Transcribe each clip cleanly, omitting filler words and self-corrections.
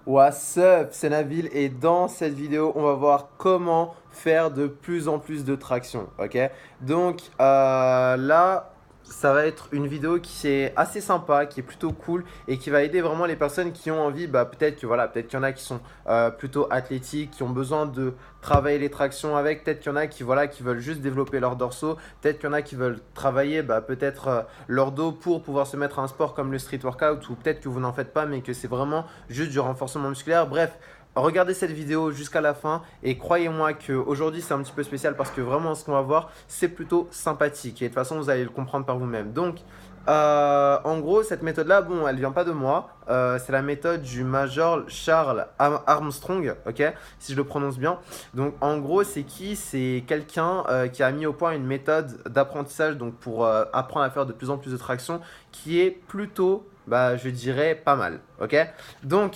What's up, c'est Nabil et dans cette vidéo, on va voir comment faire de plus en plus de traction, ok? Donc là, ça va être une vidéo qui est assez sympa, qui est plutôt cool et qui va aider vraiment les personnes qui ont envie, peut-être que voilà, peut-être qu'il y en a qui sont plutôt athlétiques, qui ont besoin de travailler les tractions avec, peut-être qu'il y en a qui voilà, qui veulent juste développer leur dorsaux, peut-être qu'il y en a qui veulent travailler peut-être leur dos pour pouvoir se mettre à un sport comme le street workout ou peut-être que vous n'en faites pas mais que c'est vraiment juste du renforcement musculaire. Bref, regardez cette vidéo jusqu'à la fin et croyez-moi qu'aujourd'hui c'est un petit peu spécial parce que vraiment ce qu'on va voir c'est plutôt sympathique et de toute façon vous allez le comprendre par vous-même. Donc en gros cette méthode là, bon elle vient pas de moi, c'est la méthode du Major Charles Armstrong, ok, si je le prononce bien. Donc en gros c'est qui? C'est quelqu'un qui a mis au point une méthode d'apprentissage donc pour apprendre à faire de plus en plus de traction qui est plutôt je dirais pas mal, ok. Donc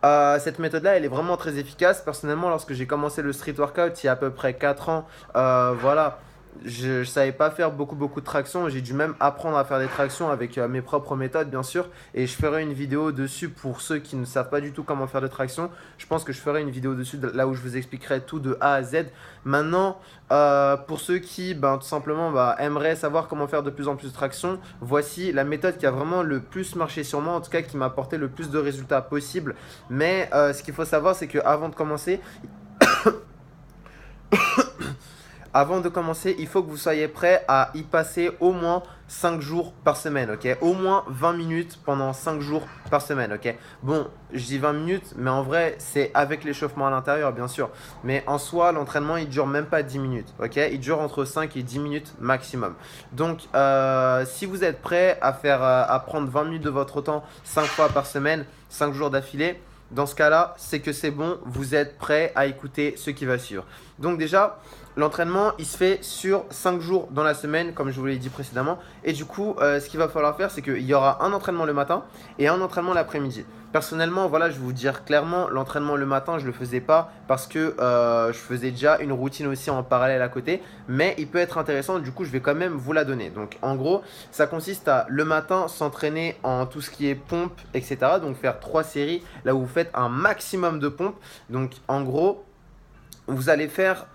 cette méthode-là, elle est vraiment très efficace. Personnellement, lorsque j'ai commencé le street workout il y a à peu près 4 ans, voilà, je ne savais pas faire beaucoup de tractions. J'ai dû même apprendre à faire des tractions avec mes propres méthodes, bien sûr. Et je ferai une vidéo dessus pour ceux qui ne savent pas du tout comment faire des tractions. Je pense que je ferai une vidéo dessus là où je vous expliquerai tout de A à Z. Maintenant, pour ceux qui tout simplement aimeraient savoir comment faire de plus en plus de tractions, voici la méthode qui a vraiment le plus marché sur moi, en tout cas qui m'a apporté le plus de résultats possible. Mais ce qu'il faut savoir, c'est qu'avant de commencer, il faut que vous soyez prêt à y passer au moins 5 jours par semaine, ok? Au moins 20 minutes pendant 5 jours par semaine, ok? Bon, je dis 20 minutes, mais en vrai, c'est avec l'échauffement à l'intérieur, bien sûr. Mais en soi, l'entraînement, il dure même pas 10 minutes, ok? Il dure entre 5 et 10 minutes maximum. Donc, si vous êtes prêt à prendre 20 minutes de votre temps 5 fois par semaine, 5 jours d'affilée, dans ce cas-là, c'est que c'est bon, vous êtes prêt à écouter ce qui va suivre. Donc déjà, l'entraînement, il se fait sur 5 jours dans la semaine, comme je vous l'ai dit précédemment. Et du coup, ce qu'il va falloir faire, c'est qu'il y aura un entraînement le matin et un entraînement l'après-midi. Personnellement, voilà, je vais vous dire clairement, l'entraînement le matin, je ne le faisais pas parce que je faisais déjà une routine aussi en parallèle à côté. Mais il peut être intéressant, du coup, je vais quand même vous la donner. Donc, en gros, ça consiste à le matin s'entraîner en tout ce qui est pompe, etc. Donc, faire 3 séries là où vous faites un maximum de pompes. Donc, en gros, vous allez faire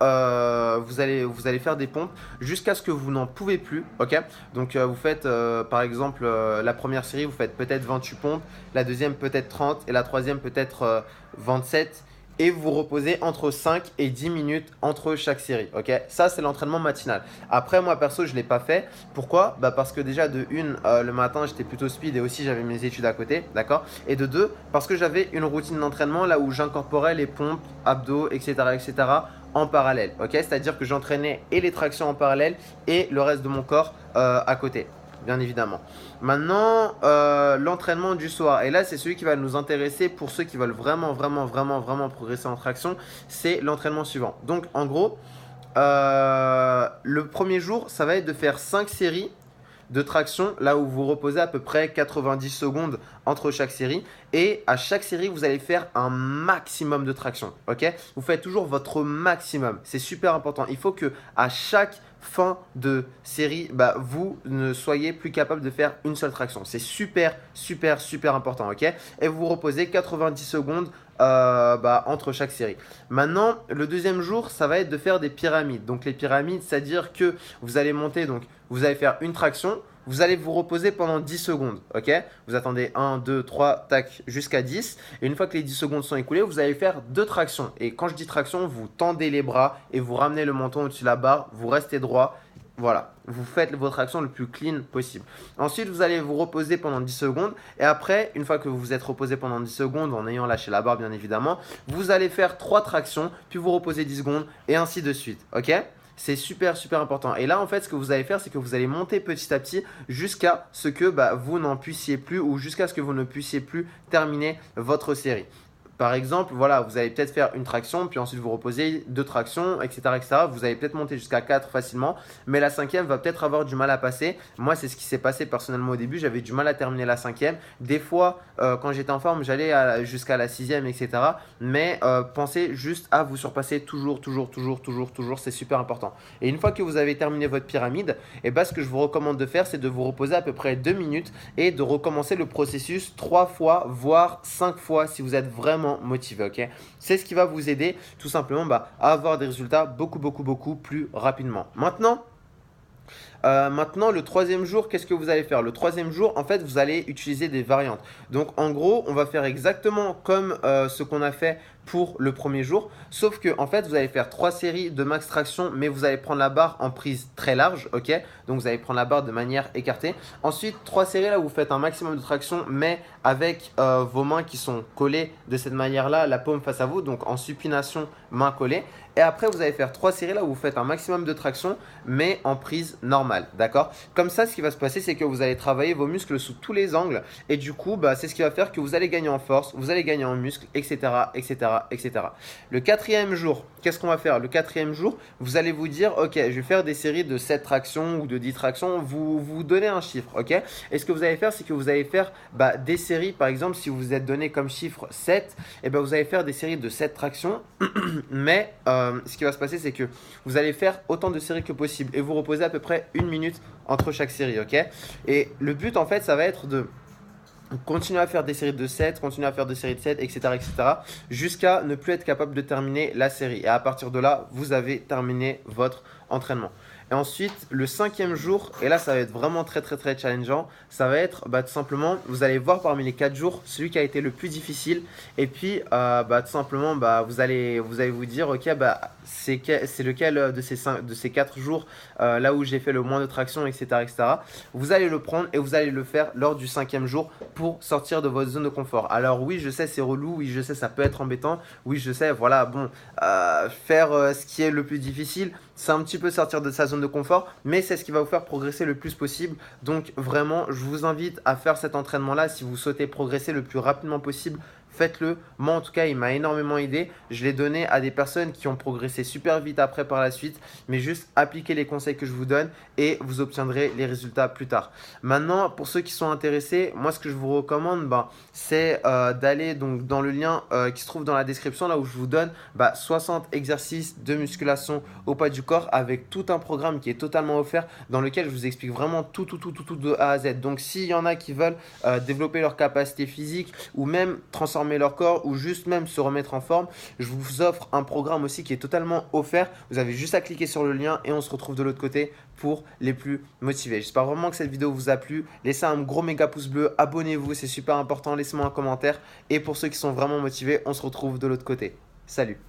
des pompes jusqu'à ce que vous n'en pouvez plus, ok? Donc vous faites par exemple la première série, vous faites peut-être 28 pompes, la deuxième peut-être 30 et la troisième peut-être 27 et vous reposez entre 5 et 10 minutes entre chaque série, ok? Ça c'est l'entraînement matinal. Après moi perso je ne l'ai pas fait. Pourquoi? Parce que déjà de une, le matin j'étais plutôt speed et aussi j'avais mes études à côté, d'accord? Et de deux, parce que j'avais une routine d'entraînement là où j'incorporais les pompes, abdos, etc. en parallèle, ok? C'est-à-dire que j'entraînais et les tractions en parallèle et le reste de mon corps à côté, bien évidemment. Maintenant, l'entraînement du soir, et là c'est celui qui va nous intéresser pour ceux qui veulent vraiment progresser en traction, c'est l'entraînement suivant. Donc en gros, le premier jour, ça va être de faire 5 séries de traction, là où vous reposez à peu près 90 secondes entre chaque série. Et à chaque série, vous allez faire un maximum de traction. Ok? Vous faites toujours votre maximum. C'est super important. Il faut que à chaque fin de série, vous ne soyez plus capable de faire une seule traction. C'est super important. Ok? Et vous reposez 90 secondes entre chaque série. Maintenant, le deuxième jour, ça va être de faire des pyramides. Donc les pyramides, c'est-à-dire que vous allez monter, donc vous allez faire une traction, vous allez vous reposer pendant 10 secondes, ok? Vous attendez 1, 2, 3, tac, jusqu'à 10. Et une fois que les 10 secondes sont écoulées, vous allez faire 2 tractions. Et quand je dis traction, vous tendez les bras et vous ramenez le menton au-dessus de la barre, vous restez droit. Voilà, vous faites votre action le plus clean possible. Ensuite, vous allez vous reposer pendant 10 secondes. Et après, une fois que vous vous êtes reposé pendant 10 secondes, en ayant lâché la barre bien évidemment, vous allez faire 3 tractions, puis vous reposez 10 secondes et ainsi de suite. Ok? C'est super important. Et là, en fait, ce que vous allez faire, c'est que vous allez monter petit à petit jusqu'à ce que vous n'en puissiez plus ou jusqu'à ce que vous ne puissiez plus terminer votre série. Par exemple, voilà, vous allez peut-être faire une traction, puis ensuite vous reposez 2 tractions, etc. Vous allez peut-être monter jusqu'à 4 facilement, mais la cinquième va peut-être avoir du mal à passer. Moi, c'est ce qui s'est passé personnellement au début. J'avais du mal à terminer la cinquième. Des fois, quand j'étais en forme, j'allais jusqu'à la sixième, etc. Mais pensez juste à vous surpasser toujours. C'est super important. Et une fois que vous avez terminé votre pyramide, ce que je vous recommande de faire, c'est de vous reposer à peu près 2 minutes et de recommencer le processus 3 fois, voire 5 fois si vous êtes vraiment motivé, ok? C'est ce qui va vous aider tout simplement à avoir des résultats beaucoup plus rapidement. Maintenant, le troisième jour, qu'est-ce que vous allez faire? Le troisième jour, en fait, vous allez utiliser des variantes. Donc, en gros, on va faire exactement comme ce qu'on a fait pour le premier jour, sauf que en fait, vous allez faire 3 séries de max traction, mais vous allez prendre la barre en prise très large, ok? Donc, vous allez prendre la barre de manière écartée. Ensuite, 3 séries là où vous faites un maximum de traction, mais avec vos mains qui sont collées de cette manière-là, la paume face à vous, donc en supination, main collée. Et après, vous allez faire 3 séries là où vous faites un maximum de traction, mais en prise normale, d'accord? Comme ça, ce qui va se passer, c'est que vous allez travailler vos muscles sous tous les angles. Et du coup, c'est ce qui va faire que vous allez gagner en force, vous allez gagner en muscles, etc., etc., etc. Le quatrième jour, qu'est-ce qu'on va faire? Le quatrième jour, vous allez vous dire, ok, je vais faire des séries de 7 tractions ou de 10 tractions. Vous donnez un chiffre, ok? Et ce que vous allez faire, c'est que vous allez faire des séries, par exemple, si vous vous êtes donné comme chiffre 7, et vous allez faire des séries de 7 tractions, mais ce qui va se passer, c'est que vous allez faire autant de séries que possible et vous reposez à peu près 1 minute entre chaque série, ok? Et le but, en fait, ça va être de continuer à faire des séries de 7, continuer à faire des séries de 7, etc., jusqu'à ne plus être capable de terminer la série. Et à partir de là, vous avez terminé votre entraînement. Et ensuite, le 5e jour, et là, ça va être vraiment très challengeant, ça va être tout simplement, vous allez voir parmi les 4 jours, celui qui a été le plus difficile. Et puis, tout simplement, vous allez vous dire, ok, c'est lequel de ces 4 jours, là où j'ai fait le moins de traction, etc. Vous allez le prendre et vous allez le faire lors du 5e jour pour sortir de votre zone de confort. Alors oui, je sais, c'est relou, oui, je sais, ça peut être embêtant, oui, je sais, voilà, bon, faire ce qui est le plus difficile, c'est un petit peu sortir de sa zone de confort, mais c'est ce qui va vous faire progresser le plus possible. Donc vraiment, je vous invite à faire cet entraînement-là si vous souhaitez progresser le plus rapidement possible. Faites-le. Moi, en tout cas, il m'a énormément aidé. Je l'ai donné à des personnes qui ont progressé super vite après par la suite. Mais juste appliquez les conseils que je vous donne et vous obtiendrez les résultats plus tard. Maintenant, pour ceux qui sont intéressés, moi, ce que je vous recommande, c'est d'aller donc dans le lien qui se trouve dans la description, là où je vous donne 60 exercices de musculation au poids du corps avec tout un programme qui est totalement offert dans lequel je vous explique vraiment tout de A à Z. Donc, s'il y en a qui veulent développer leur capacité physique ou même transformer leur corps ou juste même se remettre en forme, je vous offre un programme aussi qui est totalement offert. Vous avez juste à cliquer sur le lien et on se retrouve de l'autre côté pour les plus motivés. J'espère vraiment que cette vidéo vous a plu. Laissez un gros méga pouce bleu, abonnez-vous, c'est super important, laissez-moi un commentaire. Et pour ceux qui sont vraiment motivés, on se retrouve de l'autre côté. Salut!